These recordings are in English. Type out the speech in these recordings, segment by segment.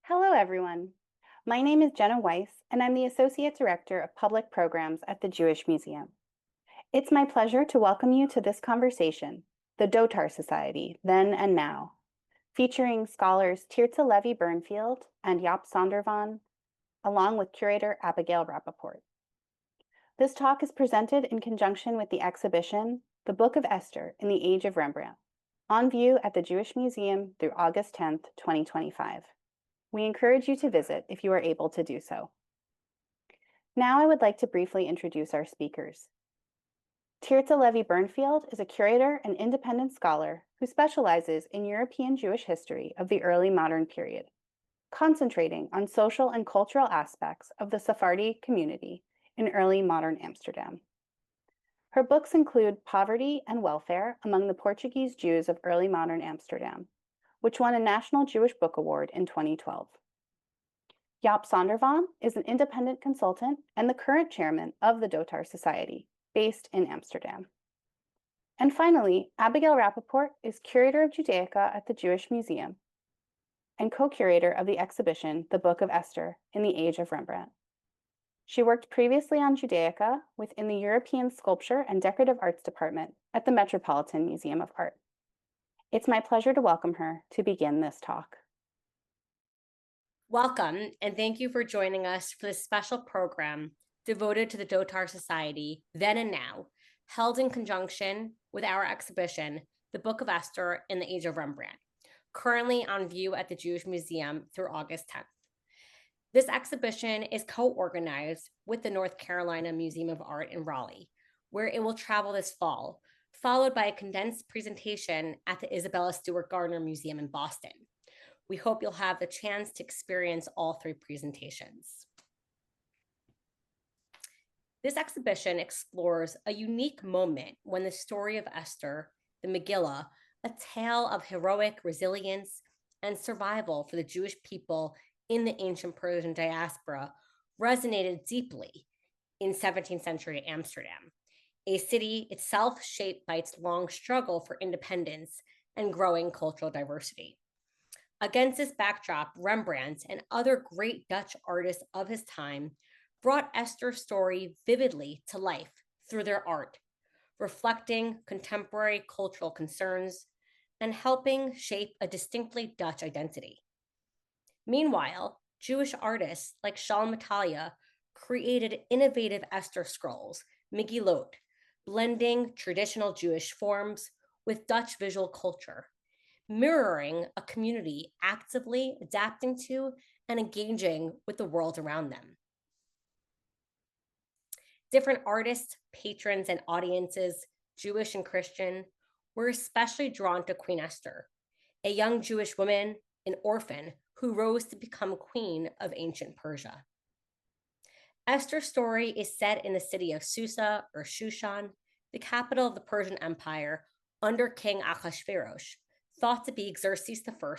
Hello, everyone. My name is Jenna Weiss, and I'm the Associate Director of Public Programs at the Jewish Museum. It's my pleasure to welcome you to this conversation, the Dotar Society, Then and Now, featuring scholars Tirtsah Levie Bernfeld and Jaap Sondervan, along with Curator Abigail Rapaport. This talk is presented in conjunction with the exhibition, The Book of Esther in the Age of Rembrandt, on view at the Jewish Museum through August 10th, 2025. We encourage you to visit if you are able to do so. Now I would like to briefly introduce our speakers. Tirtsah Levie Bernfeld is a curator and independent scholar who specializes in European Jewish history of the early modern period, concentrating on social and cultural aspects of the Sephardi community in early modern Amsterdam. Her books include Poverty and Welfare Among the Portuguese Jews of Early Modern Amsterdam, which won a National Jewish Book Award in 2012. Jaap Sondervan is an independent consultant and the current chairman of the Dotar Society, based in Amsterdam. And finally, Abigail Rapaport is curator of Judaica at the Jewish Museum and co-curator of the exhibition, The Book of Esther in the Age of Rembrandt. She worked previously on Judaica within the European Sculpture and Decorative Arts Department at the Metropolitan Museum of Art. It's my pleasure to welcome her to begin this talk. Welcome, and thank you for joining us for this special program devoted to the Dotar Society, Then and Now, held in conjunction with our exhibition, The Book of Esther in the Age of Rembrandt, currently on view at the Jewish Museum through August 10th. This exhibition is co-organized with the North Carolina Museum of Art in Raleigh, where it will travel this fall, followed by a condensed presentation at the Isabella Stewart Gardner Museum in Boston. We hope you'll have the chance to experience all three presentations. This exhibition explores a unique moment when the story of Esther, the Megillah, a tale of heroic resilience and survival for the Jewish people in the ancient Persian diaspora, resonated deeply in 17th century Amsterdam, a city itself shaped by its long struggle for independence and growing cultural diversity. Against this backdrop, Rembrandt and other great Dutch artists of his time brought Esther's story vividly to life through their art, reflecting contemporary cultural concerns and helping shape a distinctly Dutch identity. Meanwhile, Jewish artists like Shalom Italia created innovative Esther scrolls, Megillot, blending traditional Jewish forms with Dutch visual culture, mirroring a community actively adapting to and engaging with the world around them. Different artists, patrons, and audiences, Jewish and Christian, were especially drawn to Queen Esther, a young Jewish woman, an orphan, who rose to become queen of ancient Persia. Esther's story is set in the city of Susa, or Shushan, the capital of the Persian Empire, under King Ahasuerus, thought to be Xerxes I,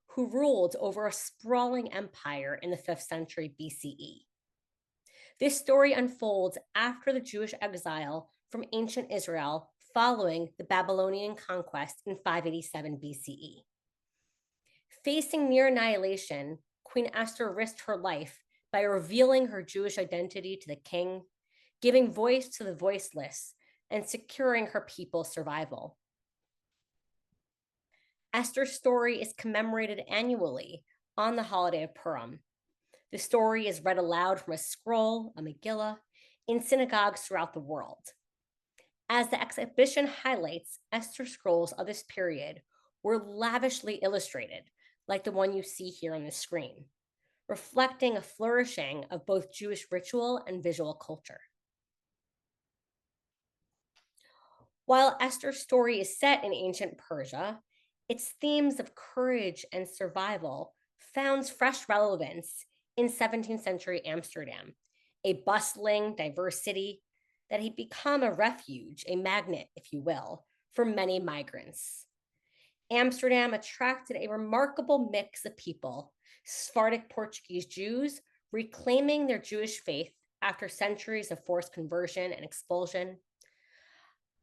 who ruled over a sprawling empire in the 5th century BCE. This story unfolds after the Jewish exile from ancient Israel following the Babylonian conquest in 587 BCE. Facing near annihilation, Queen Esther risked her life by revealing her Jewish identity to the king, giving voice to the voiceless, and securing her people's survival. Esther's story is commemorated annually on the holiday of Purim. The story is read aloud from a scroll, a Megillah, in synagogues throughout the world. As the exhibition highlights, Esther scrolls of this period were lavishly illustrated, like the one you see here on the screen, reflecting a flourishing of both Jewish ritual and visual culture. While Esther's story is set in ancient Persia, its themes of courage and survival found fresh relevance in 17th century Amsterdam, a bustling, diverse city that had become a refuge, a magnet, if you will, for many migrants. Amsterdam attracted a remarkable mix of people, Sephardic Portuguese Jews reclaiming their Jewish faith after centuries of forced conversion and expulsion,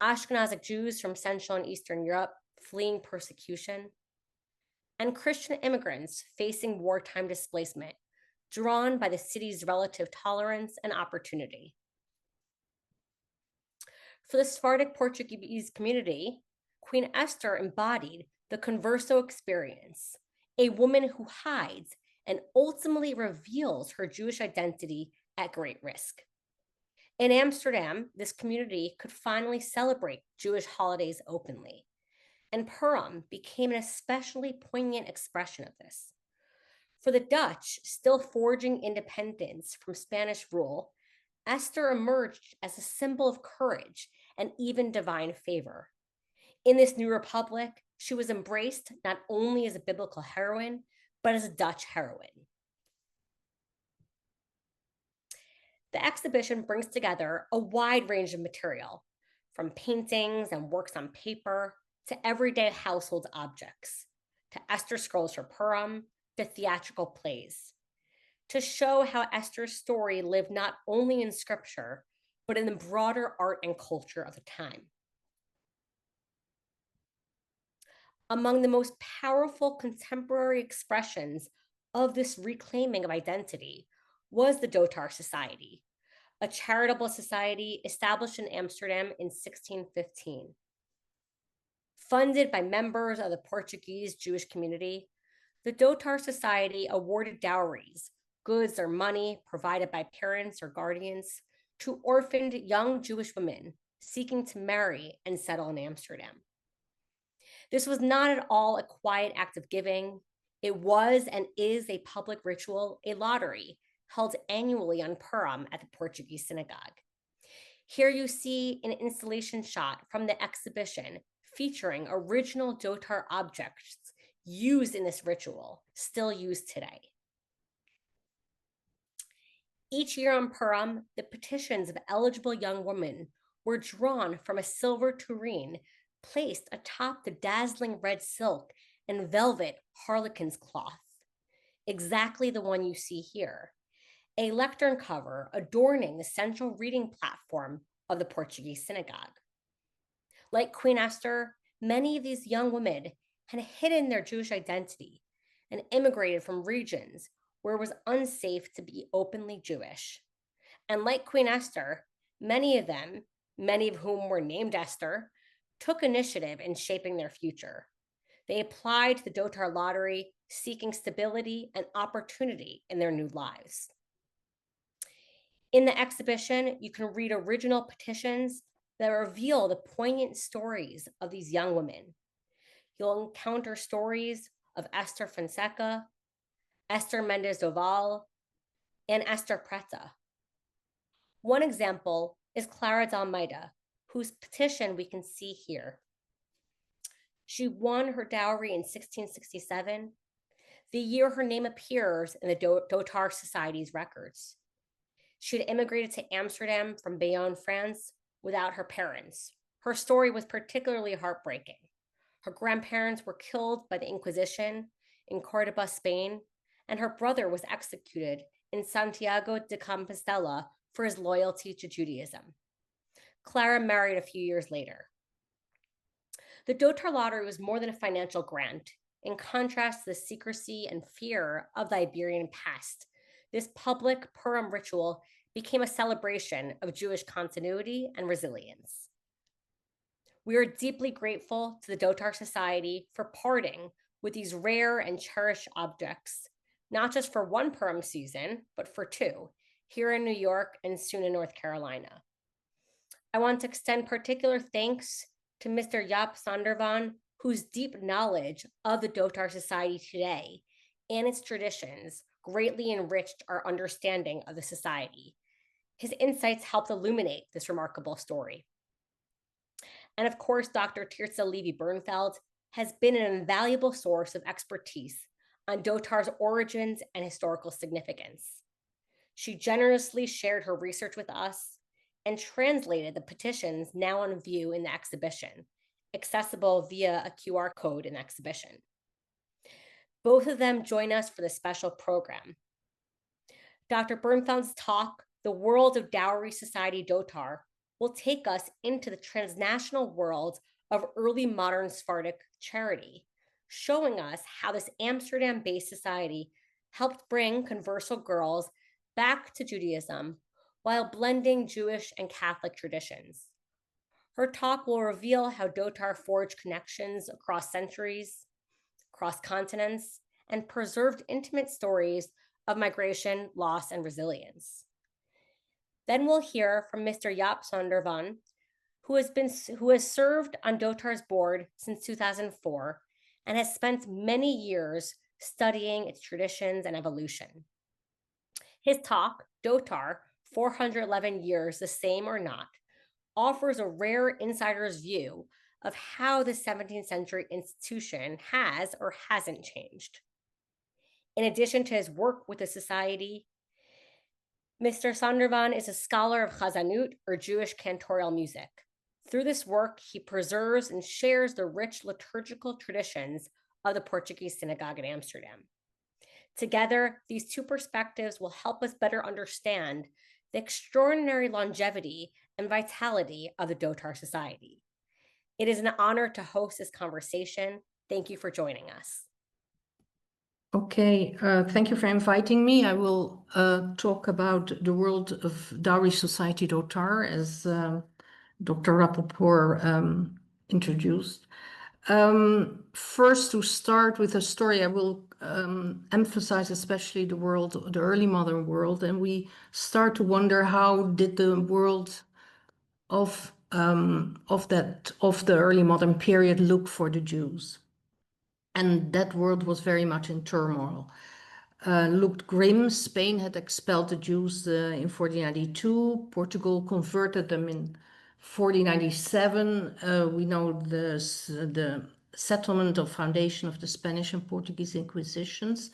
Ashkenazic Jews from Central and Eastern Europe fleeing persecution, and Christian immigrants facing wartime displacement, drawn by the city's relative tolerance and opportunity. For the Sephardic Portuguese community, Queen Esther embodied the converso experience, a woman who hides and ultimately reveals her Jewish identity at great risk. In Amsterdam, this community could finally celebrate Jewish holidays openly, and Purim became an especially poignant expression of this. For the Dutch, still forging independence from Spanish rule, Esther emerged as a symbol of courage and even divine favor. In this new republic, she was embraced not only as a biblical heroine, but as a Dutch heroine. The exhibition brings together a wide range of material, from paintings and works on paper to everyday household objects, to Esther scrolls for Purim, to theatrical plays, to show how Esther's story lived not only in scripture, but in the broader art and culture of the time. Among the most powerful contemporary expressions of this reclaiming of identity was the Dotar Society, a charitable society established in Amsterdam in 1615. Funded by members of the Portuguese Jewish community, the Dotar Society awarded dowries, goods or money provided by parents or guardians, to orphaned young Jewish women seeking to marry and settle in Amsterdam. This was not at all a quiet act of giving. It was and is a public ritual, a lottery, held annually on Purim at the Portuguese synagogue. Here you see an installation shot from the exhibition featuring original Dotar objects used in this ritual, still used today. Each year on Purim, the petitions of eligible young women were drawn from a silver tureen placed atop the dazzling red silk and velvet harlequin's cloth, exactly the one you see here, a lectern cover adorning the central reading platform of the Portuguese synagogue. Like Queen Esther, many of these young women had hidden their Jewish identity and immigrated from regions where it was unsafe to be openly Jewish. And like Queen Esther, many of them, many of whom were named Esther, took initiative in shaping their future. They applied to the Dotar lottery, seeking stability and opportunity in their new lives. In the exhibition, you can read original petitions that reveal the poignant stories of these young women. You'll encounter stories of Esther Fonseca, Esther Mendes Doval, and Esther Preta. One example is Clara de Almeida, whose petition we can see here. She won her dowry in 1667, the year her name appears in the Dotar Society's records. She had immigrated to Amsterdam from Bayonne, France, without her parents. Her story was particularly heartbreaking. Her grandparents were killed by the Inquisition in Cordoba, Spain, and her brother was executed in Santiago de Compostela for his loyalty to Judaism. Clara married a few years later. The Dotar lottery was more than a financial grant. In contrast to the secrecy and fear of the Iberian past, this public Purim ritual became a celebration of Jewish continuity and resilience. We are deeply grateful to the Dotar Society for parting with these rare and cherished objects, not just for one Purim season, but for two, here in New York and soon in North Carolina. I want to extend particular thanks to Mr. Jaap Sondervan, whose deep knowledge of the Dotar Society today and its traditions greatly enriched our understanding of the society. His insights helped illuminate this remarkable story. And of course, Dr. Tirtsah Levie Bernfeld has been an invaluable source of expertise on Dotar's origins and historical significance. She generously shared her research with us and translated the petitions now on view in the exhibition, accessible via a QR code in the exhibition. Both of them join us for the special program. Dr. Bernfeld's talk, The World of Dowry Society Dotar, will take us into the transnational world of early modern Sephardic charity, showing us how this Amsterdam-based society helped bring converso girls back to Judaism while blending Jewish and Catholic traditions. Her talk will reveal how Dotar forged connections across centuries, across continents, and preserved intimate stories of migration, loss, and resilience. Then we'll hear from Mr. Jaap Sondervan, who has served on Dotar's board since 2004 and has spent many years studying its traditions and evolution. His talk, Dotar, 411 Years, the Same or Not, offers a rare insider's view of how the 17th century institution has or hasn't changed. In addition to his work with the society, Mr. Sondervan is a scholar of Chazanut, or Jewish cantorial music. Through this work, he preserves and shares the rich liturgical traditions of the Portuguese synagogue in Amsterdam. Together, these two perspectives will help us better understand the extraordinary longevity and vitality of the Dotar Society. It is an honor to host this conversation. Thank you for joining us. Okay, thank you for inviting me. I will talk about the world of Dowry Society Dotar, as Dr. Rapaport introduced. First, to start with a story, I will emphasize especially the world, the early modern world, and we start to wonder how did the world of the early modern period look for the Jews. And that world was very much in turmoil. Looked grim. Spain had expelled the Jews in 1492. Portugal converted them in 1497. We know the settlement of foundation of the Spanish and Portuguese Inquisitions,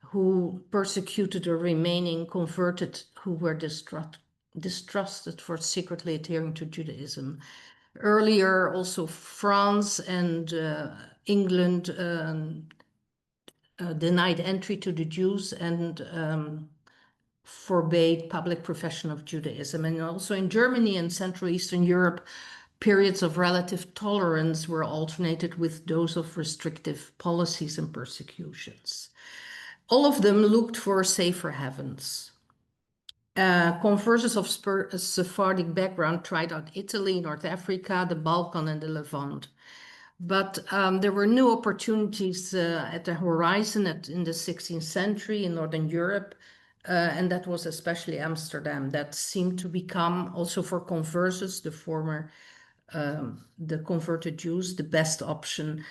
who persecuted the remaining converted who were distrusted for secretly adhering to Judaism. Earlier, also France and England denied entry to the Jews and forbade public profession of Judaism. And also in Germany and Central Eastern Europe, periods of relative tolerance were alternated with those of restrictive policies and persecutions. All of them looked for safer heavens. Conversos of Sephardic background tried out Italy, North Africa, the Balkan, and the Levant. But there were new opportunities at the horizon in the 16th century in Northern Europe, and that was especially Amsterdam. That seemed to become, also for conversos, the converted Jews, the best option.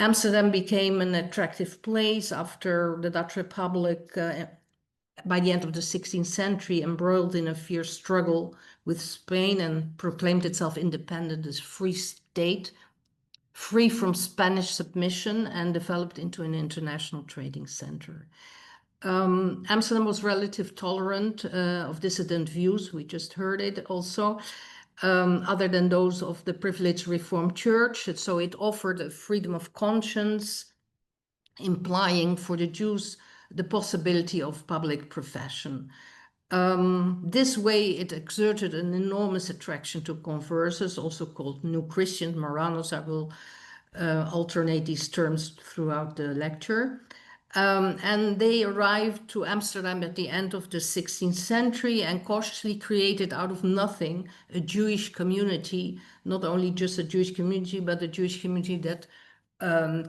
Amsterdam became an attractive place after the Dutch Republic, by the end of the 16th century, embroiled in a fierce struggle with Spain and proclaimed itself independent as free state, free from Spanish submission, and developed into an international trading center. Amsterdam was relatively tolerant of dissident views. We just heard it also, other than those of the privileged Reformed Church. So it offered a freedom of conscience, implying for the Jews the possibility of public profession. This way, it exerted an enormous attraction to conversos, also called New Christian, Marranos. I will alternate these terms throughout the lecture. And they arrived to Amsterdam at the end of the 16th century and cautiously created out of nothing a Jewish community, not only just a Jewish community, but a Jewish community that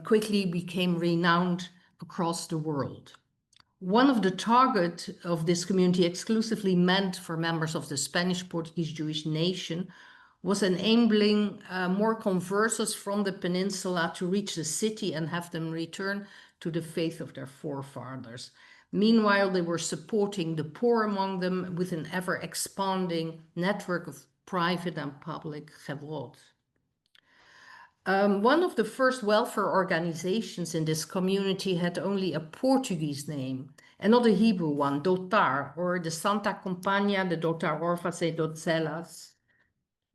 quickly became renowned across the world. One of the targets of this community, exclusively meant for members of the Spanish Portuguese Jewish nation, was enabling more conversos from the peninsula to reach the city and have them return to the faith of their forefathers. Meanwhile, they were supporting the poor among them with an ever-expanding network of private and public chevrot. One of the first welfare organizations in this community had only a Portuguese name and not a Hebrew one, Dotar, or the Santa Compañía de Dotar Orphas y Doncellas,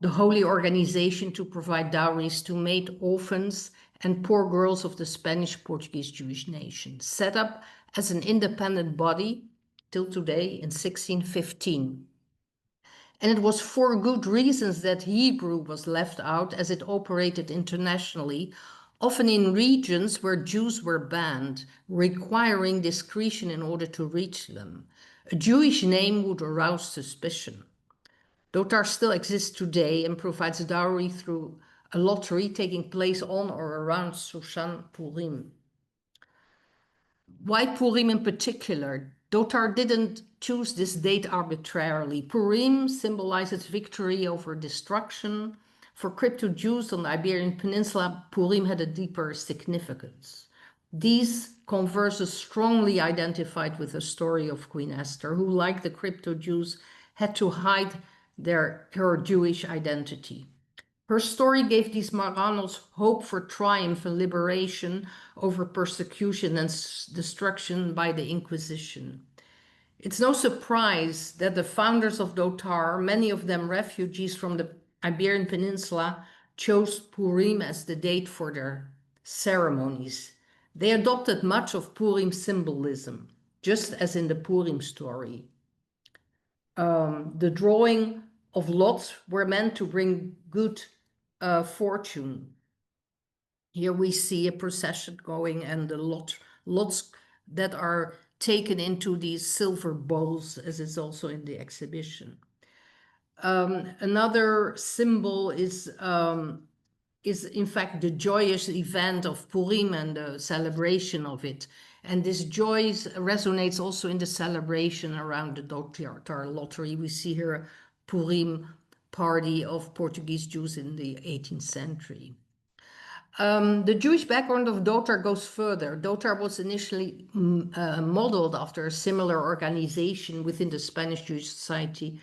the holy organization to provide dowries to maid orphans and poor girls of the Spanish Portuguese Jewish nation, set up as an independent body till today in 1615. And it was for good reasons that Hebrew was left out, as it operated internationally, often in regions where Jews were banned, requiring discretion in order to reach them. A Jewish name would arouse suspicion. Dotar still exists today and provides dowry through a lottery taking place on or around Shushan Purim. Why Purim in particular? Dotar didn't choose this date arbitrarily. Purim symbolizes victory over destruction. For crypto-Jews on the Iberian Peninsula, Purim had a deeper significance. These converses strongly identified with the story of Queen Esther, who, like the crypto-Jews, had to hide her Jewish identity. Her story gave these Marranos hope for triumph and liberation over persecution and destruction by the Inquisition. It's no surprise that the founders of Dotar, many of them refugees from the Iberian Peninsula, chose Purim as the date for their ceremonies. They adopted much of Purim symbolism, just as in the Purim story. The drawing of lots were meant to bring good fortune. Here we see a procession going and the lots that are taken into these silver bowls, as is also in the exhibition. Another symbol is in fact the joyous event of Purim and the celebration of it. And this joy resonates also in the celebration around the Dotar lottery. We see here a Purim party of Portuguese Jews in the 18th century. The Jewish background of Dotar goes further. Dotar was initially modeled after a similar organization within the Spanish Jewish Society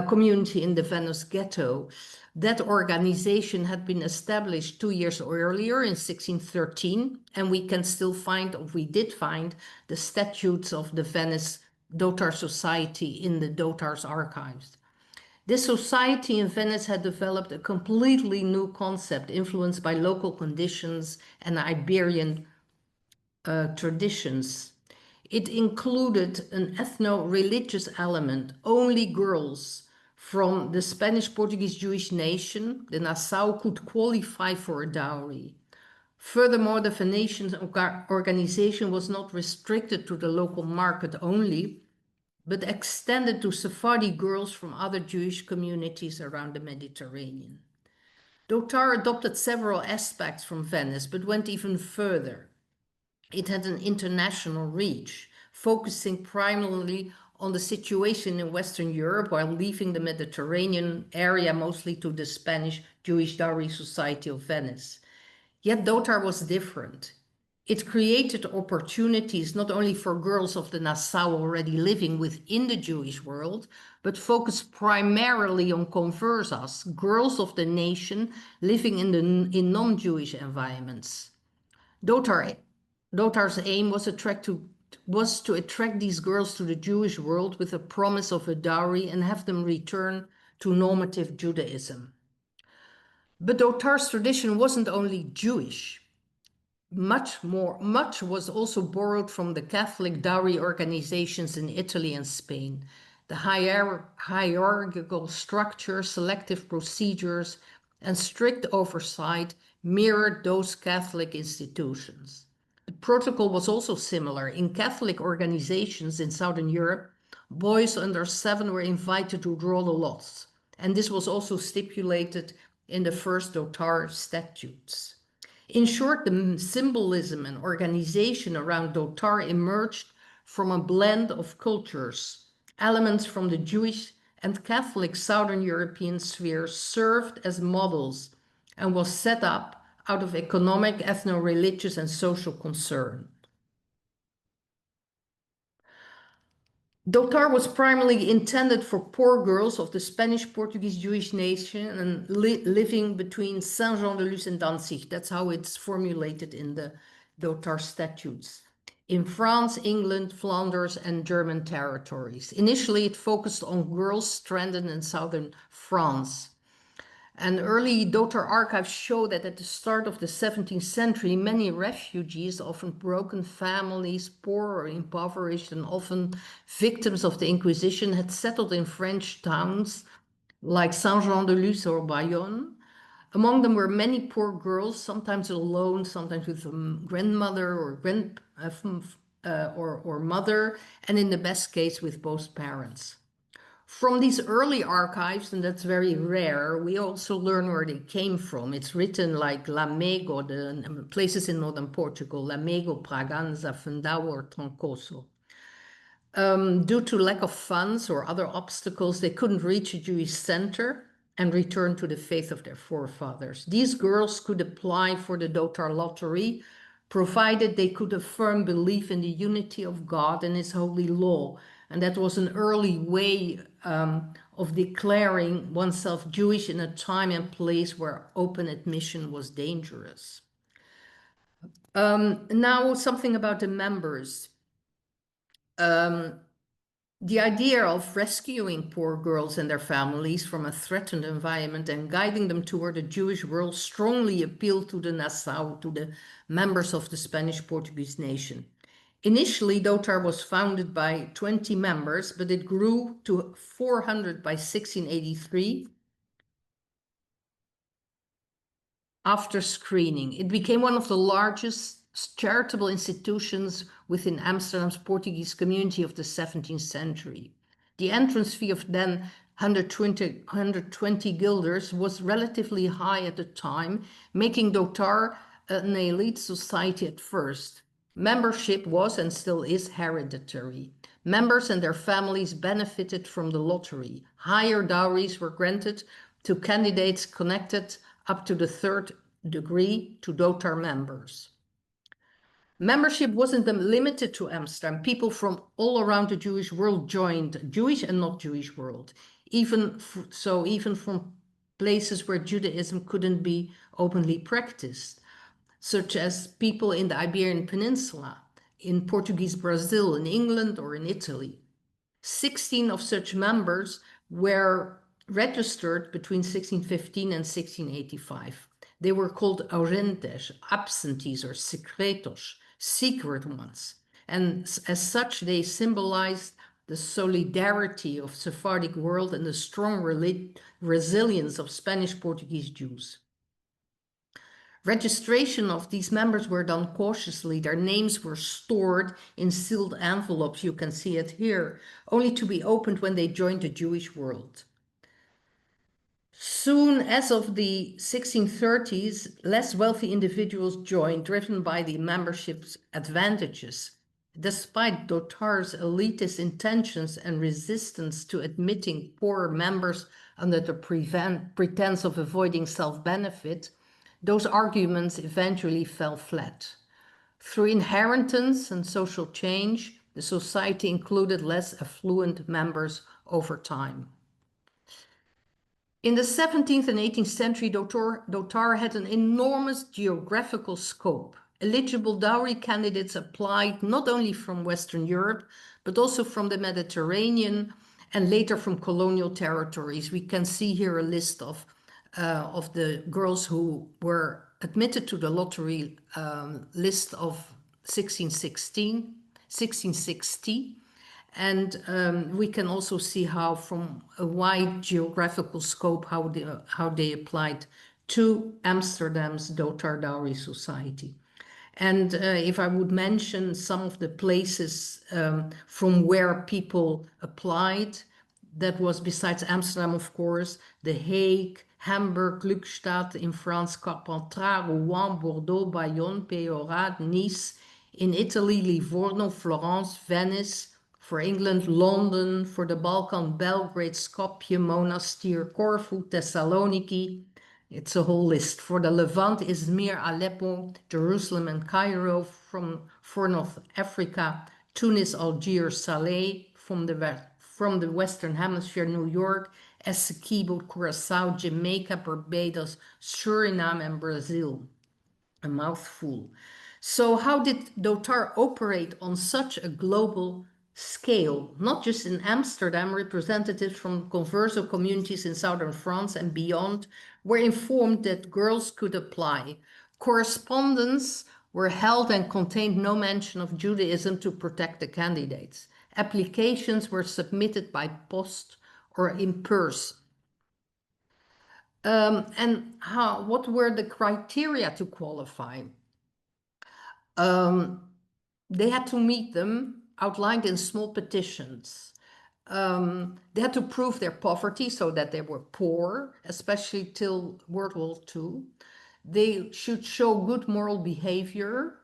community in the Venice ghetto. That organization had been established 2 years earlier in 1613, and we can still find, or we did find, the statutes of the Venice Dotar Society in the Dotar's archives. This society in Venice had developed a completely new concept influenced by local conditions and Iberian traditions. It included an ethno-religious element. Only girls from the Spanish-Portuguese Jewish nation, the Nassau, could qualify for a dowry. Furthermore, the Venetian organization was not restricted to the local market only, but extended to Sephardi girls from other Jewish communities around the Mediterranean. Dotar adopted several aspects from Venice, but went even further. It had an international reach, focusing primarily on the situation in Western Europe while leaving the Mediterranean area mostly to the Spanish Jewish Dowry Society of Venice. Yet Dotar was different. It created opportunities not only for girls of the Nassau already living within the Jewish world, but focused primarily on conversas, girls of the nation living in non-Jewish environments. Dotar's aim was to attract these girls to the Jewish world with a promise of a dowry and have them return to normative Judaism. But Dotar's tradition wasn't only Jewish. Much was also borrowed from the Catholic dowry organizations in Italy and Spain. The hierarchical structure, selective procedures, and strict oversight mirrored those Catholic institutions. The protocol was also similar. In Catholic organizations in Southern Europe, boys under 7 were invited to draw the lots, and this was also stipulated in the first Dotar statutes. In short, the symbolism and organization around Dotar emerged from a blend of cultures. Elements from the Jewish and Catholic Southern European spheres served as models and was set up out of economic, ethno-religious, and social concern. Dotar was primarily intended for poor girls of the Spanish-Portuguese Jewish nation and living between Saint-Jean-de-Luz and Danzig. That's how it's formulated in the Dotar statutes. In France, England, Flanders, and German territories. Initially, it focused on girls stranded in southern France. And early Dotar archives show that at the start of the 17th century, many refugees, often broken families, poor or impoverished, and often victims of the Inquisition, had settled in French towns like Saint-Jean-de-Luz or Bayonne. Among them were many poor girls, sometimes alone, sometimes with a grandmother or mother, and in the best case with both parents. From these early archives, and that's very rare, we also learn where they came from. It's written like Lamego, the places in northern Portugal, Lamego, Braganza, Fundão, or Troncoso. Due to lack of funds or other obstacles, they couldn't reach a Jewish center and return to the faith of their forefathers. These girls could apply for the Dotar lottery, provided they could affirm belief in the unity of God and His holy law. And that was an early way of declaring oneself Jewish in a time and place where open admission was dangerous. Now, something about the members. The idea of rescuing poor girls and their families from a threatened environment and guiding them toward the Jewish world strongly appealed to the Nassau, to the members of the Spanish-Portuguese nation. Initially, Dotar was founded by 20 members, but it grew to 400 by 1683. After screening, it became one of the largest charitable institutions within Amsterdam's Portuguese community of the 17th century. The entrance fee of then 120 guilders was relatively high at the time, making Dotar an elite society at first. Membership was and still is hereditary. Members and their families benefited from the lottery. Higher dowries were granted to candidates connected up to the third degree to Dotar members. Membership wasn't limited to Amsterdam. People from all around the Jewish world joined, Jewish and not Jewish world, even from places where Judaism couldn't be openly practiced, such as people in the Iberian Peninsula, in Portuguese Brazil, in England, or in Italy. 16 of such members were registered between 1615 and 1685. They were called ausentes, absentees, or secretos, secret ones. And as such, they symbolized the solidarity of Sephardic world and the strong resilience of Spanish-Portuguese Jews. Registration of these members were done cautiously. Their names were stored in sealed envelopes, you can see it here, only to be opened when they joined the Jewish world. Soon, as of the 1630s, less wealthy individuals joined, driven by the membership's advantages. Despite Dotar's elitist intentions and resistance to admitting poorer members under the pretense of avoiding self-benefit, those arguments eventually fell flat. Through inheritance and social change, the society included less affluent members over time. In the 17th and 18th century, Dotar had an enormous geographical scope. Eligible dowry candidates applied not only from Western Europe, but also from the Mediterranean and later from colonial territories. We can see here a list of the girls who were admitted to the lottery list of 1660. And we can also see how, from a wide geographical scope, how they applied to Amsterdam's Dotar Dowry Society. And if I would mention some of the places from where people applied, that was, besides Amsterdam, of course, The Hague, Hamburg, Glückstadt, in France, Carpentras, Rouen, Bordeaux, Bayonne, Peorat, Nice, in Italy, Livorno, Florence, Venice, for England, London, for the Balkan, Belgrade, Skopje, Monastir, Corfu, Thessaloniki. It's a whole list. For the Levant, Izmir, Aleppo, Jerusalem, and Cairo. For North Africa, Tunis, Algiers, Saleh. From the Western Hemisphere, New York, Essequibo, Curacao, Jamaica, Barbados, Suriname, and Brazil. A mouthful. So how did Dotar operate on such a global scale? Not just in Amsterdam, representatives from converso communities in southern France and beyond were informed that girls could apply. Correspondence were held and contained no mention of Judaism to protect the candidates. Applications were submitted by post or in person. And what were the criteria to qualify? They had to meet them outlined in small petitions. They had to prove their poverty, so that they were poor, especially till World War II. They should show good moral behavior,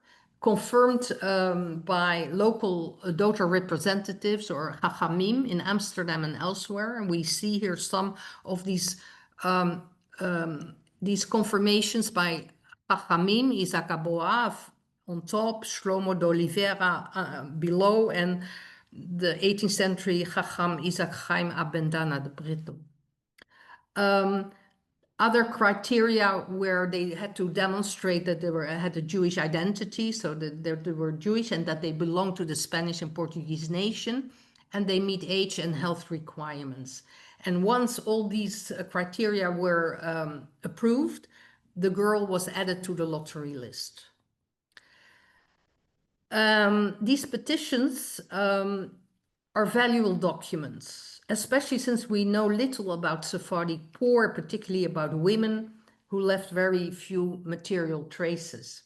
confirmed by local Dotar representatives or Chachamim in Amsterdam and elsewhere. And we see here some of these confirmations by Chachamim, Isaac Aboab on top, Shlomo de Oliveira below, and the 18th century Chacham Isaac Chaim Abendana de Brito. Other criteria where they had to demonstrate that they had a Jewish identity, so that they were Jewish and that they belonged to the Spanish and Portuguese nation, and they meet age and health requirements. And once all these criteria were approved, the girl was added to the lottery list. These petitions are valuable documents, especially since we know little about Sephardi poor, particularly about women who left very few material traces.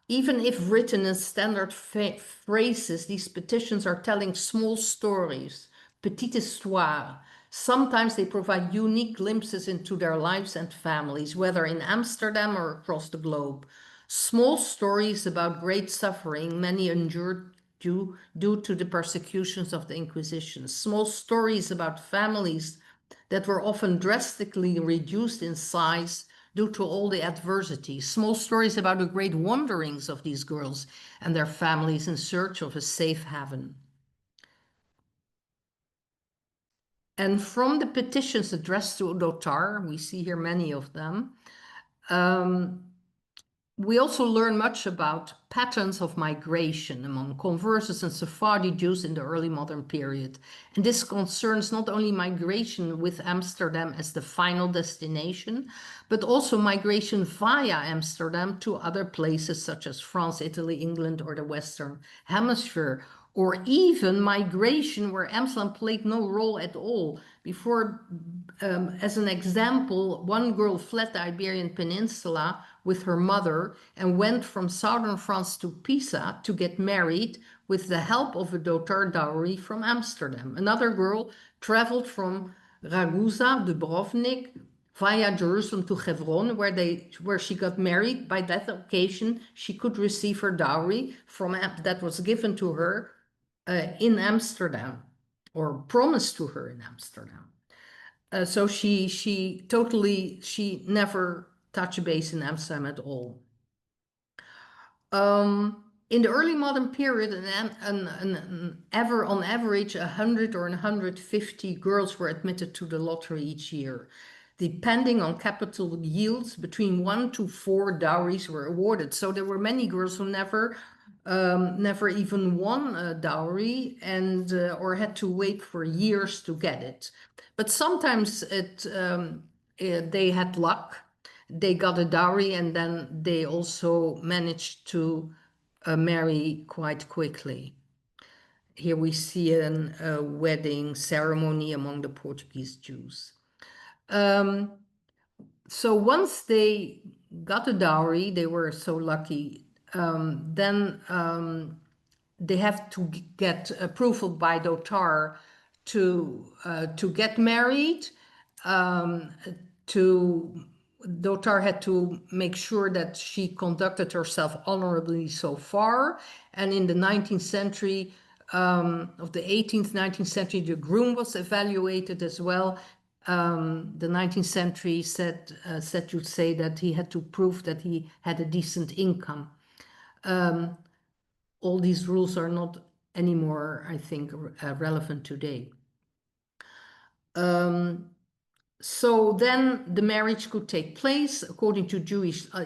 Even if written in standard phrases, these petitions are telling small stories, petite histoire. Sometimes they provide unique glimpses into their lives and families, whether in Amsterdam or across the globe. Small stories about great suffering many endured due to the persecutions of the Inquisition. Small stories about families that were often drastically reduced in size due to all the adversity. Small stories about the great wanderings of these girls and their families in search of a safe haven. And from the petitions addressed to Dotar, we see here many of them, we also learn much about patterns of migration among conversos and Sephardi Jews in the early modern period. And this concerns not only migration with Amsterdam as the final destination, but also migration via Amsterdam to other places such as France, Italy, England, or the Western Hemisphere, or even migration where Amsterdam played no role at all. Before, as an example, one girl fled the Iberian Peninsula with her mother and went from southern France to Pisa to get married with the help of a Dotar dowry from Amsterdam. Another girl traveled from Ragusa, Dubrovnik, via Jerusalem to Hebron, where she got married. By that occasion, she could receive her dowry that was given to her in Amsterdam, or promised to her in Amsterdam. So she never touched base in Amsterdam at all. In the early modern period, on average, 100 or 150 girls were admitted to the lottery each year. Depending on capital yields, between 1 to 4 dowries were awarded. So there were many girls who never even won a dowry or had to wait for years to get it. But sometimes they had luck. They got a dowry and then they also managed to marry quite quickly. Here we see a wedding ceremony among the Portuguese Jews. So once they got a dowry, they were so lucky, then they have to get approval by Dotar to get married. Dotar had to make sure that she conducted herself honorably so far. And in the 19th century, of the 18th, 19th century, the groom was evaluated as well. The 19th century said you'd say that he had to prove that he had a decent income. All these rules are not anymore, I think, relevant today. So then the marriage could take place according to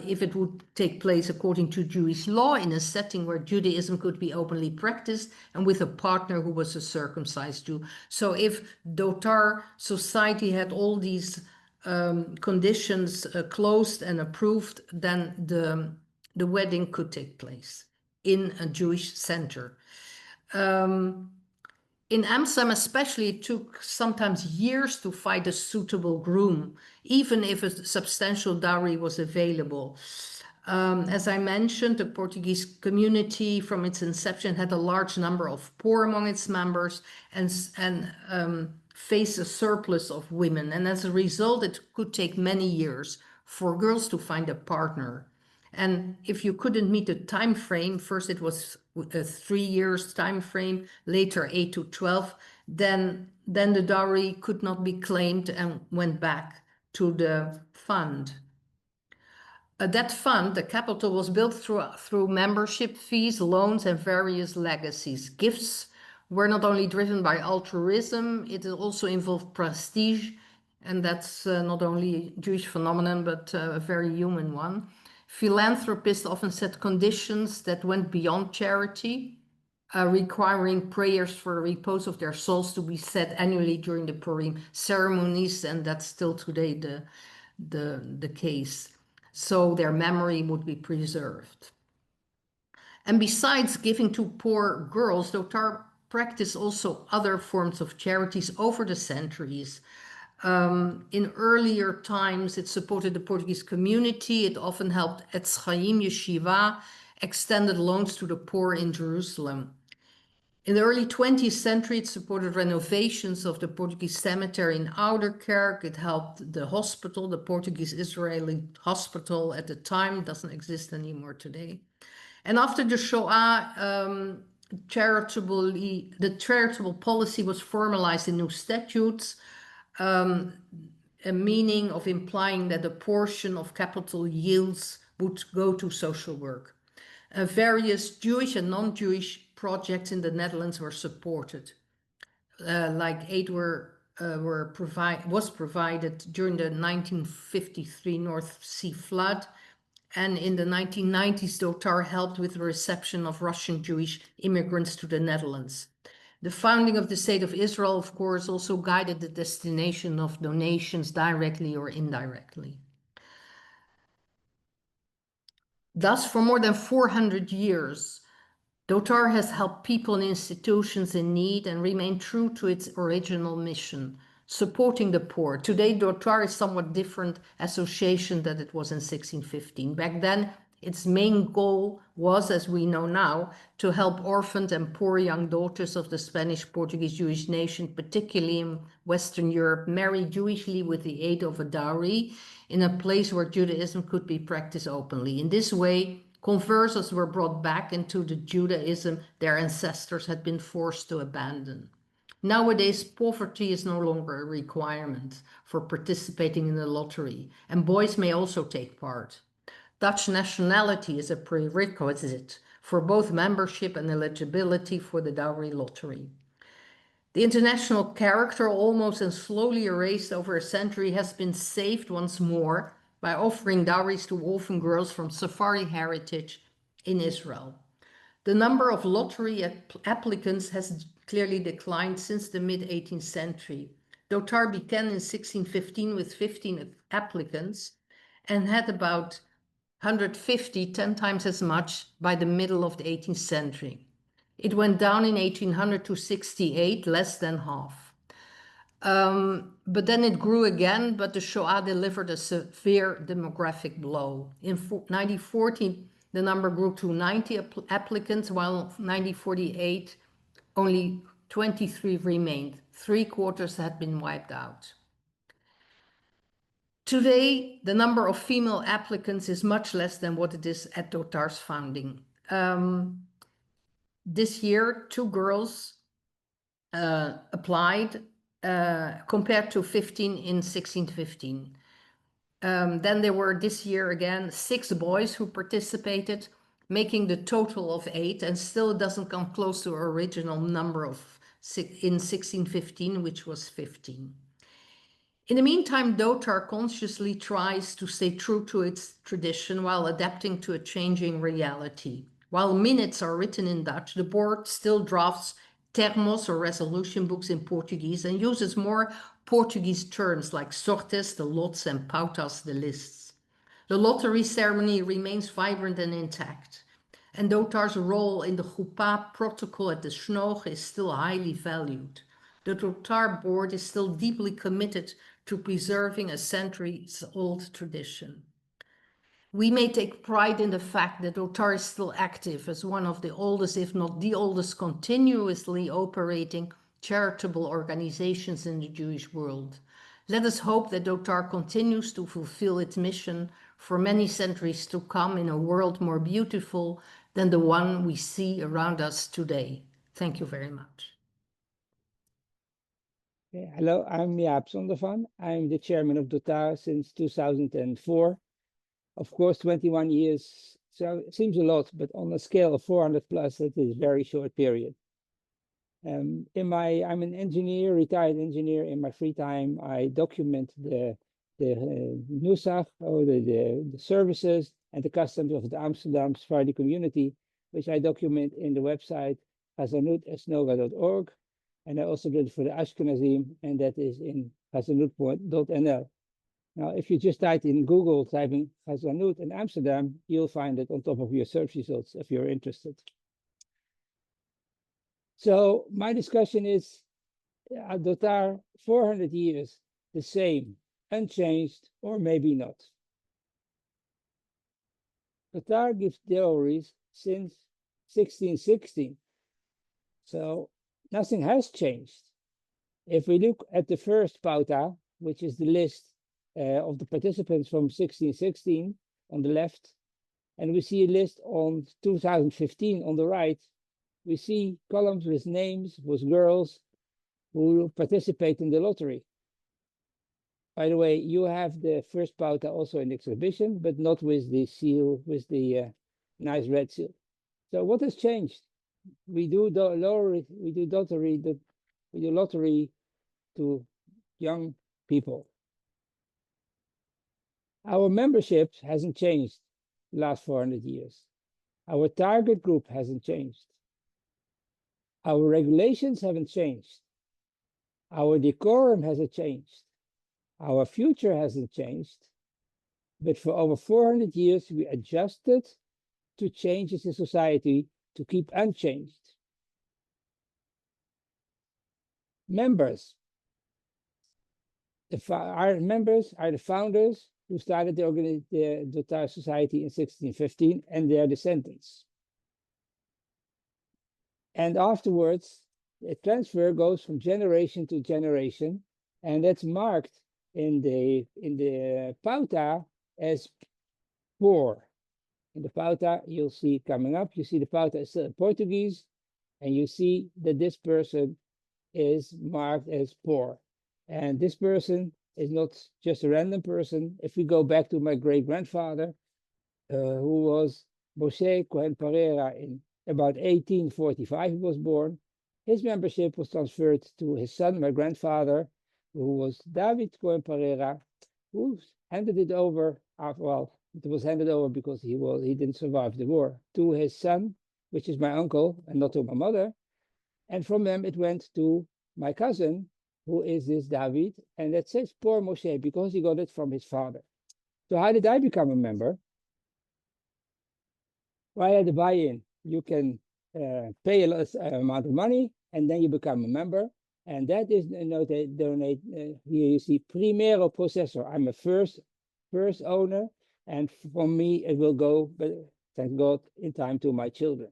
if it would take place according to Jewish law in a setting where Judaism could be openly practiced and with a partner who was a circumcised Jew. So if Dotar Society had all these conditions closed and approved, then the wedding could take place in a Jewish center. In Amsterdam especially, it took sometimes years to find a suitable groom, even if a substantial dowry was available. As I mentioned, the Portuguese community from its inception had a large number of poor among its members and faced a surplus of women. And as a result, it could take many years for girls to find a partner. And if you couldn't meet the time frame, first it was a 3 years time frame, later 8 to 12, then the dowry could not be claimed and went back to the fund. That fund, the capital, was built through membership fees, loans, and various legacies. Gifts were not only driven by altruism, it also involved prestige, and that's not only a Jewish phenomenon, but a very human one. Philanthropists often set conditions that went beyond charity, requiring prayers for the repose of their souls to be said annually during the Purim ceremonies, and that's still today the case. So their memory would be preserved. And besides giving to poor girls, Dotar practiced also other forms of charities over the centuries. In earlier times, it supported the Portuguese community. It often helped Etz Chaim Yeshiva, extended loans to the poor in Jerusalem. In the early 20th century, it supported renovations of the Portuguese cemetery in Ouderkerk. It helped the hospital, the Portuguese Israeli hospital at the time, doesn't exist anymore today. And after the Shoah, the charitable policy was formalized in new statutes, a meaning of implying that a portion of capital yields would go to social work. Various Jewish and non-Jewish projects in the Netherlands were supported. Like aid was provided during the 1953 North Sea flood, and in the 1990s, Dotar helped with the reception of Russian Jewish immigrants to the Netherlands. The founding of the State of Israel, of course, also guided the destination of donations directly or indirectly. Thus, for more than 400 years, Dotar has helped people and institutions in need and remained true to its original mission, supporting the poor. Today, Dotar is somewhat different association than it was in 1615. Back then, its main goal was, as we know now, to help orphaned and poor young daughters of the Spanish Portuguese Jewish nation, particularly in Western Europe, marry Jewishly with the aid of a dowry in a place where Judaism could be practiced openly. In this way, conversos were brought back into the Judaism their ancestors had been forced to abandon. Nowadays, poverty is no longer a requirement for participating in the lottery, and boys may also take part. Dutch nationality is a prerequisite for both membership and eligibility for the dowry lottery. The international character, almost and slowly erased over a century, has been saved once more by offering dowries to orphan girls from Sephardi heritage in Israel. The number of lottery applicants has clearly declined since the mid-18th century. Dotar began in 1615 with 15 applicants and had about 150, 10 times as much by the middle of the 18th century. It went down in 1800 to 68, less than half. But then it grew again, but the Shoah delivered a severe demographic blow. In 1940, the number grew to 90 applicants, while in 1948, only 23 remained. 3/4 had been wiped out. Today, the number of female applicants is much less than what it is at Dotar's founding. This year, 2 girls applied, compared to 15 in 1615. Then there were this year again 6 boys who participated, making the total of 8, and still it doesn't come close to our original number of in 1615, which was 15. In the meantime, Dotar consciously tries to stay true to its tradition while adapting to a changing reality. While minutes are written in Dutch, the board still drafts termos or resolution books in Portuguese and uses more Portuguese terms like sortes, the lots, and pautas, the lists. The lottery ceremony remains vibrant and intact. and Dotar's role in the Chuppah protocol at the Shnoch is still highly valued. The Dotar board is still deeply committed to preserving a centuries-old tradition. We may take pride in the fact that Dotar is still active as one of the oldest, if not the oldest, continuously operating charitable organizations in the Jewish world. Let us hope that Dotar continues to fulfill its mission for many centuries to come in a world more beautiful than the one we see around us today. Thank you very much. Hello, I'm Jaap Sondervan. I'm the chairman of Dotar since 2004. Of course, 21 years seems a lot, but on a scale of 400 plus, it is a very short period. I'm an engineer, retired engineer. In my free time, I document the nusach, or the services and the customs of the Amsterdam Sephardi community, which I document in the website hazanut.esnoga.org. And I also did it for the Ashkenazim, and that is in hazanut.nl. Now, if you just type in Google, typing Hazanut in Amsterdam, you'll find it on top of your search results if you're interested. So my discussion is Dotar, 400 years, the same, unchanged, or maybe not. Dotar gives dowries since 1616. So nothing has changed. If we look at the first pauta, which is the list of the participants from 1616 on the left, and we see a list on 2015 on the right, we see columns with names, with girls who participate in the lottery. By the way, you have the first pauta also in the exhibition, but not with the seal, with the nice red seal. So what has changed? We do lottery to young people. Our membership hasn't changed the last 400 years. Our target group hasn't changed. Our regulations haven't changed. Our decorum hasn't changed. Our future hasn't changed. But for over 400 years, we adjusted to changes in society to keep unchanged. Members. Our members are the founders who started the Dotar Society in 1615 and their descendants. And afterwards, the transfer goes from generation to generation, and that's marked in the pauta as poor. In the pauta, you'll see coming up, you see the pauta is still in Portuguese, and you see that this person is marked as poor. And this person is not just a random person. If we go back to my great-grandfather, who was Moshe Cohen Pereira in about 1845, he was born. His membership was transferred to his son, my grandfather, who was David Cohen Pereira, who handed it over, well, it was handed over because he didn't survive the war, to his son, which is my uncle, and not to my mother. And from them, it went to my cousin, who is this David, and that says poor Moshe because he got it from his father. So how did I become a member? Via the buy-in, you can pay a lot amount of money, and then you become a member. And that is donate. Here you see primero possessor. I'm a first owner, and from me it will go, but thank God, in time to my children.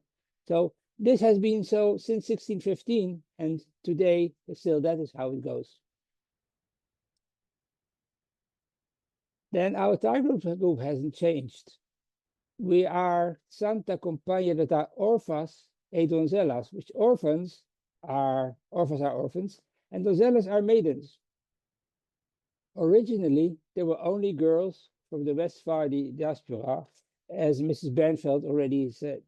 So this has been so since 1615, and today still that is how it goes. Then our target group hasn't changed. We are Santa Compañía de Orphas e Donzellas, which orphans are orphans, and donzellas are maidens. Originally, there were only girls from the West Sephardi diaspora, as Mrs. Bernfeld already said.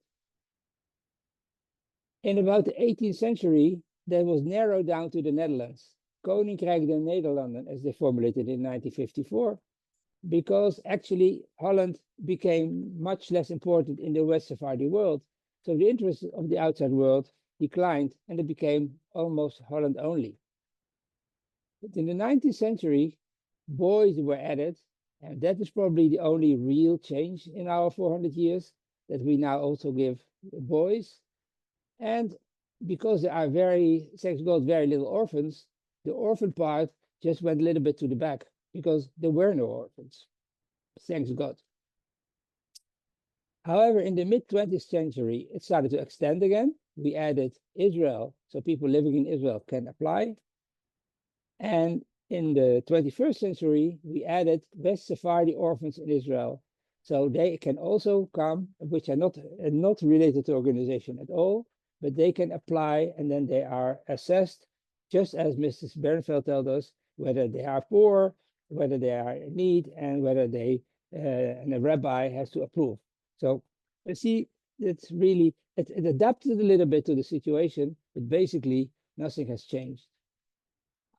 In about the 18th century, that was narrowed down to the Netherlands, Koninkrijk der Nederlanden, as they formulated in 1954, because actually Holland became much less important in the West Sephardi world. So the interest of the outside world declined, and it became almost Holland only. But in the 19th century, boys were added, and that is probably the only real change in our 400 years. that we now also give boys. And because there are thanks God, very little orphans, the orphan part just went a little bit to the back because there were no orphans, thanks God. However, in the mid-20th century, it started to extend again. We added Israel, so people living in Israel can apply. And in the 21st century, we added West Sephardi orphans in Israel. So they can also come, which are not related to organization at all, but they can apply, and then they are assessed, just as Mrs. Bernfeld told us, whether they are poor, whether they are in need, and whether they and a rabbi has to approve. So you see, it's really, it adapted a little bit to the situation, but basically nothing has changed.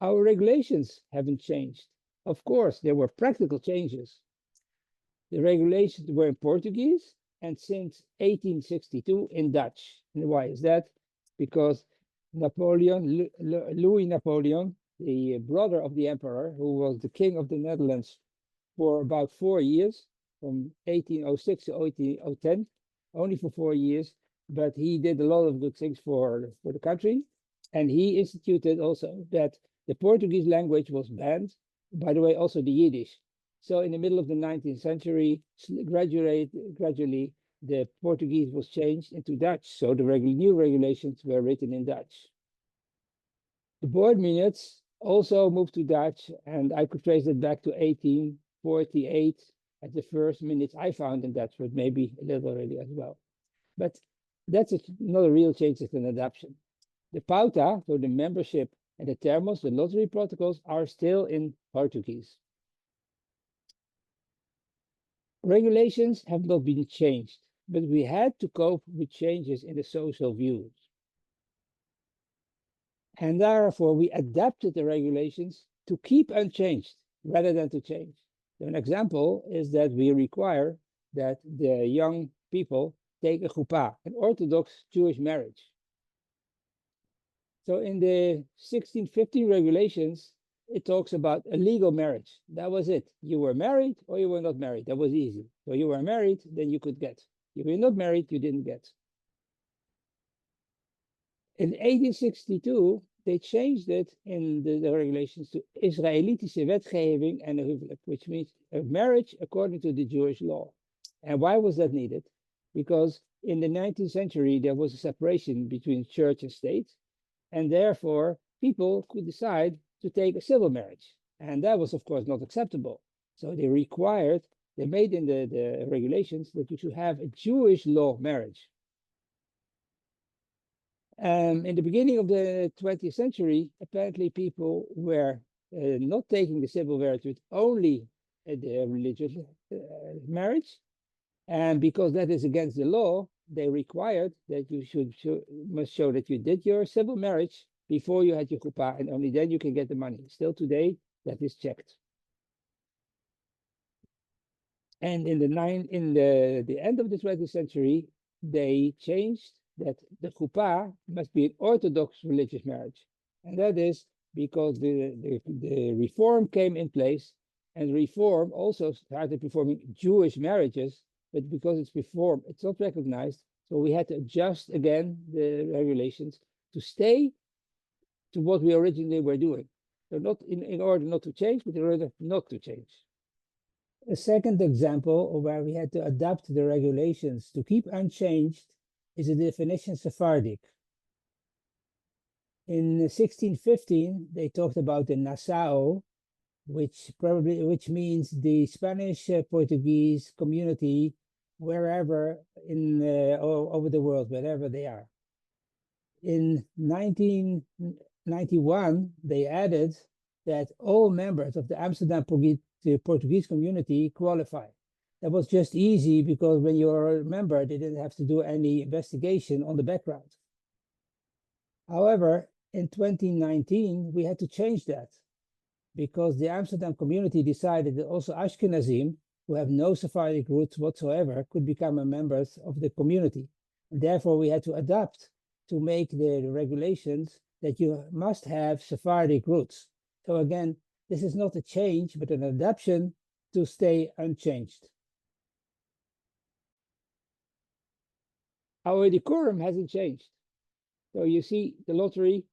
Our regulations haven't changed. Of course, there were practical changes. The regulations were in Portuguese and since 1862 in Dutch. And why is that? Because Napoleon, Louis Napoleon, the brother of the emperor, who was the king of the Netherlands for about 4 years, from 1806 to 1810, only for 4 years, but he did a lot of good things for the country. And he instituted also that the Portuguese language was banned, by the way, also the Yiddish. So in the middle of the 19th century, gradually, the Portuguese was changed into Dutch. So the new regulations were written in Dutch. The board minutes also moved to Dutch, and I could trace it back to 1848 at the first minutes I found in Dutch, but maybe a little already as well. But that's not a real change, it's an adaptation. The pauta, so the membership, and the termos, the lottery protocols, are still in Portuguese. Regulations have not been changed, but we had to cope with changes in the social views. And therefore, we adapted the regulations to keep unchanged rather than to change. So an example is that we require that the young people take a chuppah, an Orthodox Jewish marriage. So in the 1615 regulations, it talks about a legal marriage. That was it. You were married or you were not married. That was easy. So you were married, then you could get. If you were not married, you didn't get. In 1862, they changed it in the regulations to Israëlitische wetgeving en huwelijk, which means a marriage according to the Jewish law. And why was that needed? Because in the 19th century, there was a separation between church and state, and therefore people could decide to take a civil marriage. And that was, of course, not acceptable. So they made in the regulations that you should have a Jewish law marriage. In the beginning of the 20th century, apparently people were not taking the civil marriage, but only the religious marriage. And because that is against the law, they required that you must show that you did your civil marriage before you had your chuppah, and only then you can get the money. Still today, that is checked. And in the end of the 20th century, they changed that the chuppah must be an Orthodox religious marriage. And that is because the reform came in place, and reform also started performing Jewish marriages, but because it's reform, it's not recognized. So we had to adjust again the regulations to stay to what we originally were doing. So not in order not to change, but in order not to change. A second example of where we had to adapt the regulations to keep unchanged is the definition Sephardic. In 1615, they talked about the Nassau, which means the Spanish Portuguese community wherever over the world, wherever they are. In 1991, they added that all members of the Amsterdam Portuguese community qualify. That was just easy because when you're a member, they didn't have to do any investigation on the background. However, in 2019, we had to change that because the Amsterdam community decided that also Ashkenazim, who have no Sephardic roots whatsoever, could become members of the community. And therefore, we had to adapt to make the regulations that you must have Sephardic roots. So again, this is not a change, but an adaptation to stay unchanged. our decorum hasn't changed. So you see the lottery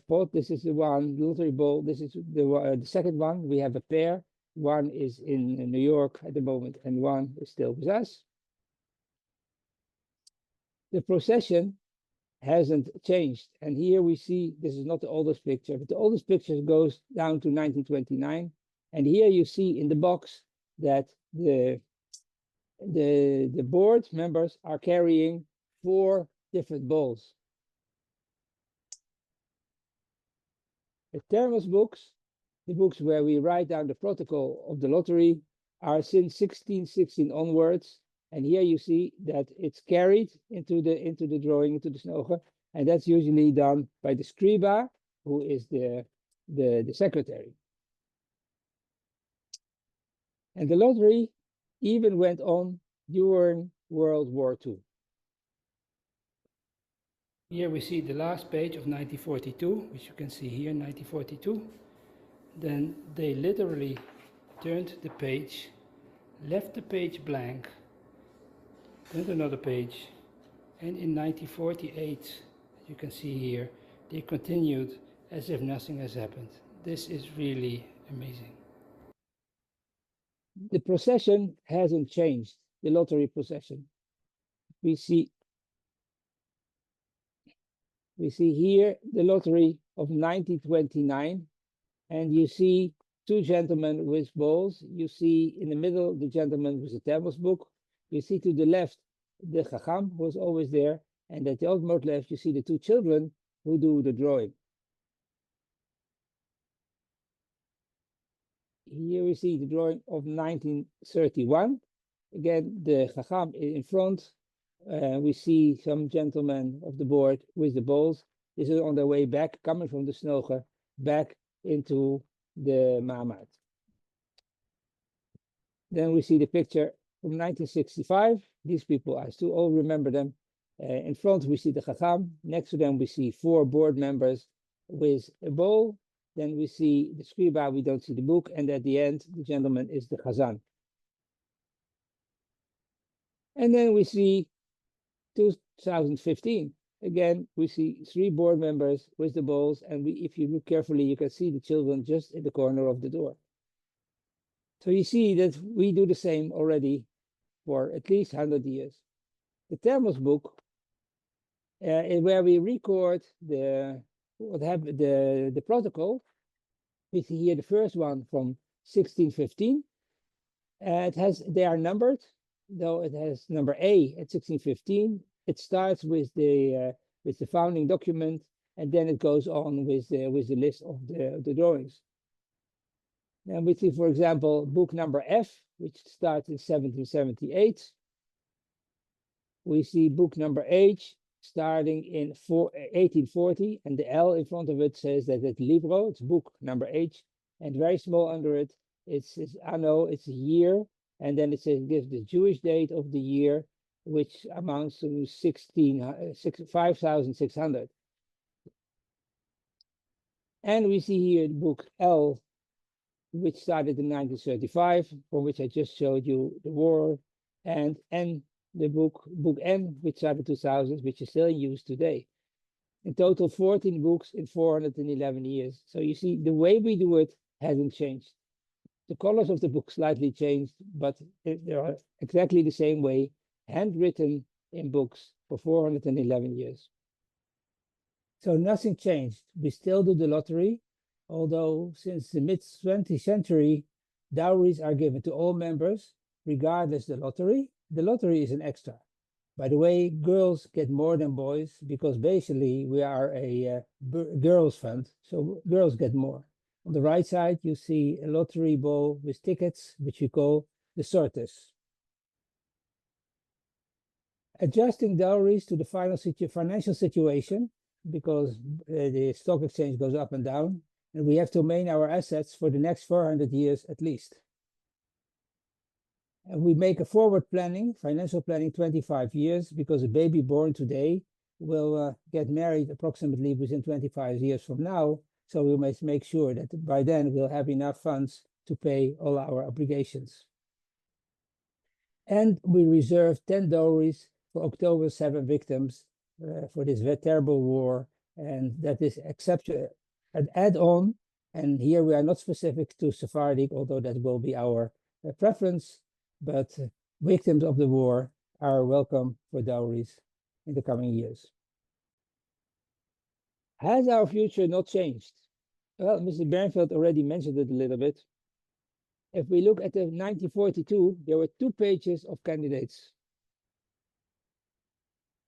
pot, this is the one, the lottery bowl, this is the second one. We have a pair. One is in New York at the moment, and one is still with us. The procession hasn't changed. And here we see, this is not the oldest picture, but the oldest picture goes down to 1929. And here you see in the box that the board members are carrying 4 different bowls. The thermos books, the books where we write down the protocol of the lottery, are since 1616 onwards. And here you see that it's carried into the drawing, into the snoge, and that's usually done by the scriba, who is the secretary. And the lottery even went on during World War II. Here we see the last page of 1942, which you can see here, 1942. Then they literally turned the page, left the page blank, turned another page, and in 1948, you can see here, they continued as if nothing has happened. This is really amazing. The procession hasn't changed, the lottery procession. We see here the lottery of 1929, and you see 2 gentlemen with bowls. You see in the middle the gentleman with the thermos book. You see to the left the Chacham, who is always there, and at the utmost left you see the 2 children who do the drawing. Here we see the drawing of 1931. Again, the Chacham in front. We see some gentlemen of the board with the bowls. This is on their way back, coming from the snoge, back into the Mahamad. Then we see the picture from 1965. These people, I still all remember them. In front, we see the Chacham. Next to them, we see 4 board members with a bowl. Then we see the scriba, we don't see the book. And at the end, the gentleman is the Chazan. And then we see 2015. Again, we see 3 board members with the bowls. And if you look carefully, you can see the children just in the corner of the door. So you see that we do the same already for at least 100 years. The thermos book, where we record the protocol. We see here the first one from 1615. They are numbered, though it has number A at 1615. It starts with the founding document, and then it goes on with the list of the drawings. And we see, for example, book number F, which starts in 1778. We see book number H starting in 1840, and the L in front of it says that it's libro, it's book number H, and very small under it, it's anno, it's a year, and then it says it gives the Jewish date of the year, which amounts to 5,600. And we see here book L, which started in 1935, from which I just showed you the war, and N, the book N, which started 2000, which is still in use today. In total, 14 books in 411 years. So you see, the way we do it hasn't changed. The colors of the book slightly changed, but they are exactly the same way, handwritten in books for 411 years. So nothing changed. We still do the lottery, although since the mid-20th century, dowries are given to all members, regardless of the lottery. The lottery is an extra. By the way, girls get more than boys because basically we are a girls fund, so girls get more. On the right side, you see a lottery bowl with tickets, which we call the sortes. Adjusting dowries to the financial situation, because the stock exchange goes up and down, and we have to maintain our assets for the next 400 years at least. And we make a forward planning, financial planning, 25 years, because a baby born today will get married approximately within 25 years from now. So we must make sure that by then we'll have enough funds to pay all our obligations. And we reserve 10 dowries for October 7 victims for this very terrible war, and that is an add-on. And here we are not specific to Sephardic, although that will be our preference, but victims of the war are welcome for dowries in the coming years. Has our future not changed? Well, Mr. Bernfeld already mentioned it a little bit. If we look at the 1942, there were 2 pages of candidates.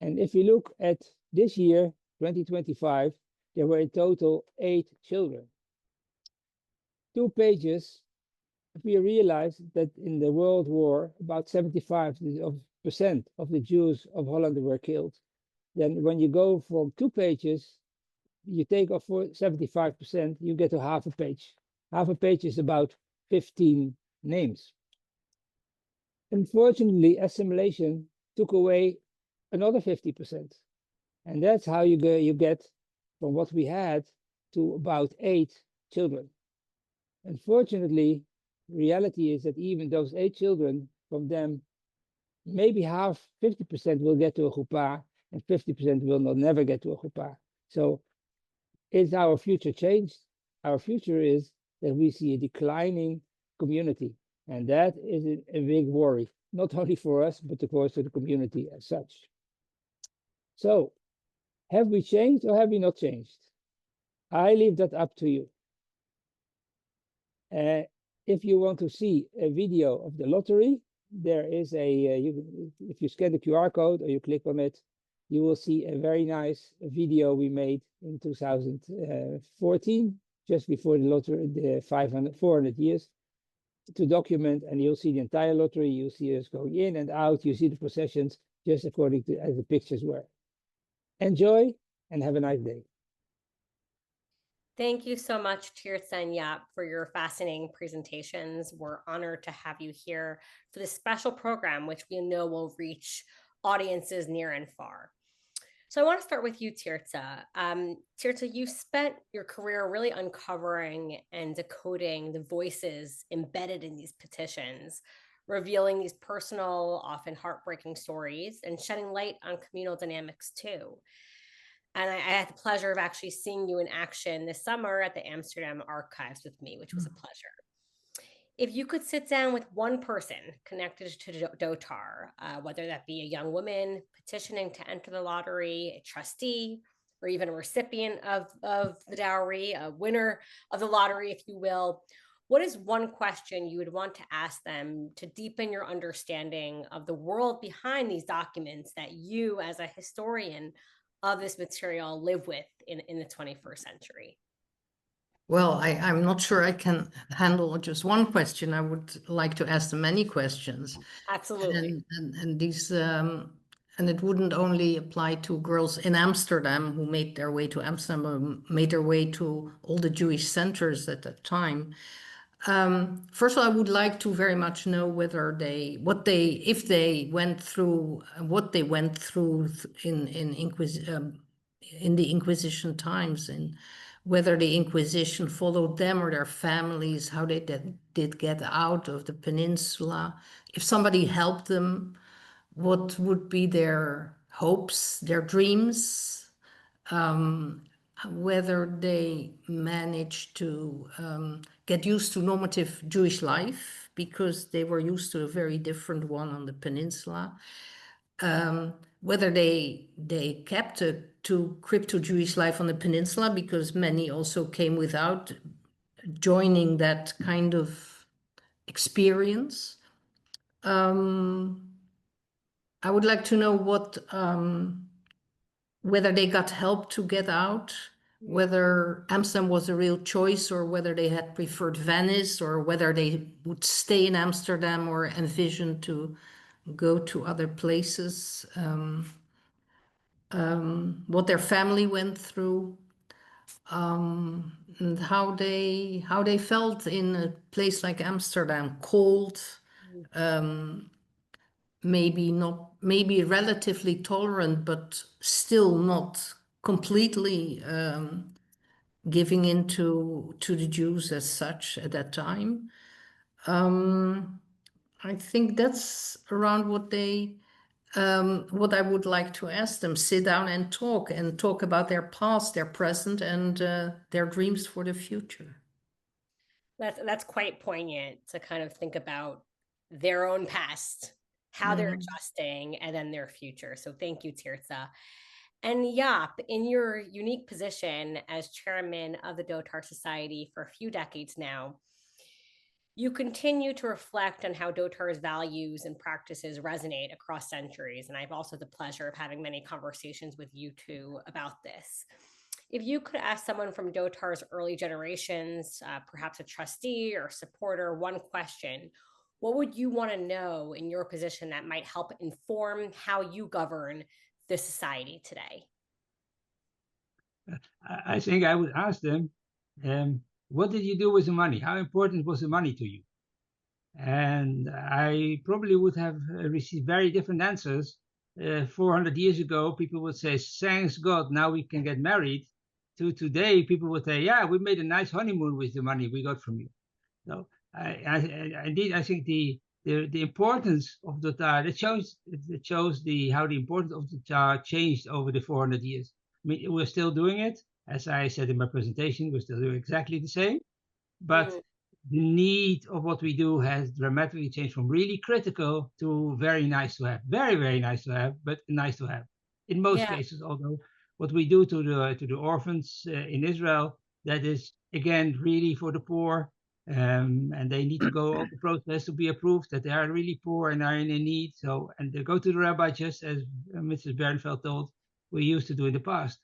And if we look at this year, 2025, there were in total 8 children. 2 pages, if we realize that in the World War, about 75% of the Jews of Holland were killed, then when you go from 2 pages, you take off 75%, you get to half a page. Half a page is about 15 names. Unfortunately, assimilation took away another 50%. And that's how you get from what we had to about 8 children. Unfortunately, reality is that even those 8 children, from them, maybe half, 50% will get to a chuppah, and 50% will never get to a chuppah. So is our future changed? Our future is that we see a declining community, and that is a big worry, not only for us, but of course for the community as such. So, have we changed or have we not changed? I leave that up to you. If you want to see a video of the lottery, there is if you scan the QR code or you click on it, you will see a very nice video we made in 2014, just before the lottery, the 400 years, to document, and you'll see the entire lottery. You'll see us going in and out. You see the processions just according to as the pictures were. Enjoy and have a nice day. Thank you so much, Tirtsah and Jaap, for your fascinating presentations. We're honored to have you here for this special program, which we know will reach audiences near and far. So I want to start with you, Tirtsah. Tirtsah, you've spent your career really uncovering and decoding the voices embedded in these petitions, revealing these personal, often heartbreaking stories, and shedding light on communal dynamics too. And I had the pleasure of actually seeing you in action this summer at the Amsterdam Archives with me, which was a pleasure. If you could sit down with one person connected to Dotar, whether that be a young woman petitioning to enter the lottery, a trustee, or even a recipient of the dowry, a winner of the lottery, if you will, what is one question you would want to ask them to deepen your understanding of the world behind these documents that you, as a historian of this material, live with in the 21st century? Well, I'm not sure I can handle just one question. I would like to ask them many questions. Absolutely. And these and it wouldn't only apply to girls in Amsterdam who made their way to Amsterdam or made their way to all the Jewish centers at that time. First of all, I would like to very much know whether what they went through in the Inquisition times, and whether the Inquisition followed them or their families, how they did get out of the peninsula, if somebody helped them, what would be their hopes, their dreams, whether they managed to get used to normative Jewish life, because they were used to a very different one on the peninsula, whether they kept to crypto-Jewish life on the peninsula, because many also came without joining that kind of experience. I would like to know whether they got help to get out, whether Amsterdam was a real choice, or whether they had preferred Venice, or whether they would stay in Amsterdam or envision to go to other places, what their family went through, and how they felt in a place like Amsterdam, cold, maybe relatively tolerant, but still not completely giving in to the Jews as such at that time. I think that's around what they what I would like to ask them, sit down and talk about their past, their present, and their dreams for the future. That's quite poignant to kind of think about their own past, how they're adjusting, and then their future. So thank you, Tirtsah. And Jaap, in your unique position as chairman of the Dotar Society for a few decades now, you continue to reflect on how Dotar's values and practices resonate across centuries. And I've also had the pleasure of having many conversations with you two about this. If you could ask someone from Dotar's early generations, perhaps a trustee or supporter, one question, what would you want to know in your position that might help inform how you govern the society today? I think I would ask them, what did you do with the money? How important was the money to you? And I probably would have received very different answers. 400 years ago, people would say, thanks God, now we can get married. To today, people would say, yeah, we made a nice honeymoon with the money we got from you. So indeed, I think the importance of the Dotar, it shows how the importance of the Dotar changed over the 400 years. I mean, we're still doing it. As I said in my presentation, we're still doing exactly the same. But the need of what we do has dramatically changed from really critical to very nice to have. Very, very nice to have, but nice to have. In most cases, although what we do to the orphans in Israel, that is, again, really for the poor. And they need to go all the process to be approved that they are really poor and are in need. So, and they go to the rabbi just as Mrs. Bernfeld told, we used to do in the past.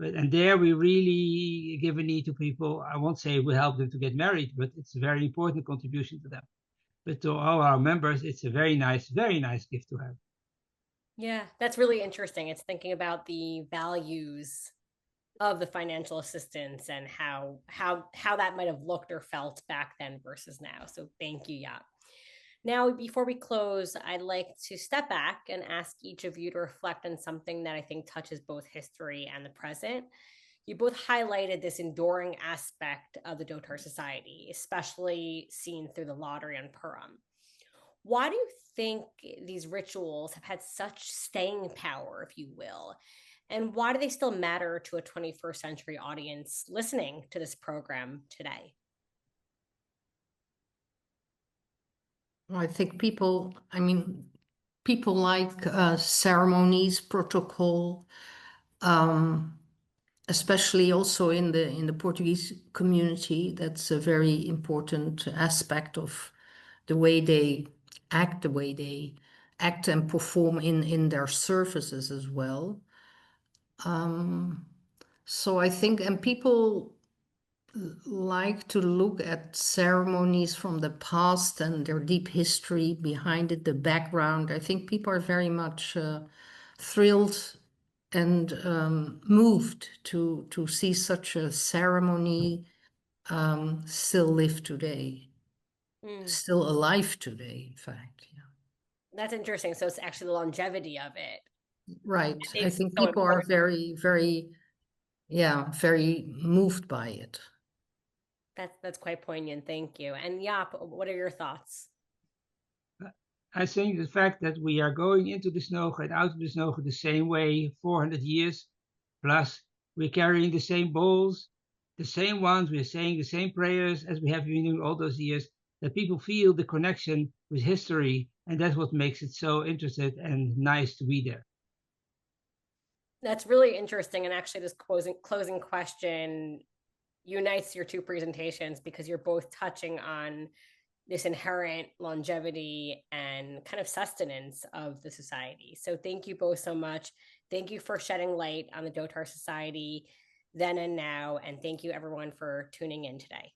And there we really give a need to people. I won't say we help them to get married, but it's a very important contribution to them. But to all our members, it's a very nice gift to have. Yeah, that's really interesting. It's thinking about the values of the financial assistance and how that might have looked or felt back then versus now. So thank you, Jaap. Now, before we close, I'd like to step back and ask each of you to reflect on something that I think touches both history and the present. You both highlighted this enduring aspect of the Dotar Society, especially seen through the lottery on Purim. Why do you think these rituals have had such staying power, if you will? And why do they still matter to a 21st century audience listening to this program today? I think people like ceremonies, protocol, especially also in the Portuguese community. That's a very important aspect of the way they act and perform in their services as well. So I think, and people like to look at ceremonies from the past and their deep history behind it, the background. I think people are very much thrilled and moved to see such a ceremony still live today, still alive today, in fact. Yeah. That's interesting. So it's actually the longevity of it. Right. I think people are very, very, very moved by it. That's quite poignant. Thank you. And Jaap, what are your thoughts? I think the fact that we are going into the Snoge and out of the Snoge the same way, 400 years, plus we're carrying the same bowls, the same ones, we're saying the same prayers as we have been doing all those years, that people feel the connection with history, and that's what makes it so interesting and nice to be there. That's really interesting. And actually this closing question unites your two presentations because you're both touching on this inherent longevity and kind of sustenance of the society. So thank you both so much. Thank you for shedding light on the Dotar Society then and now. And thank you everyone for tuning in today.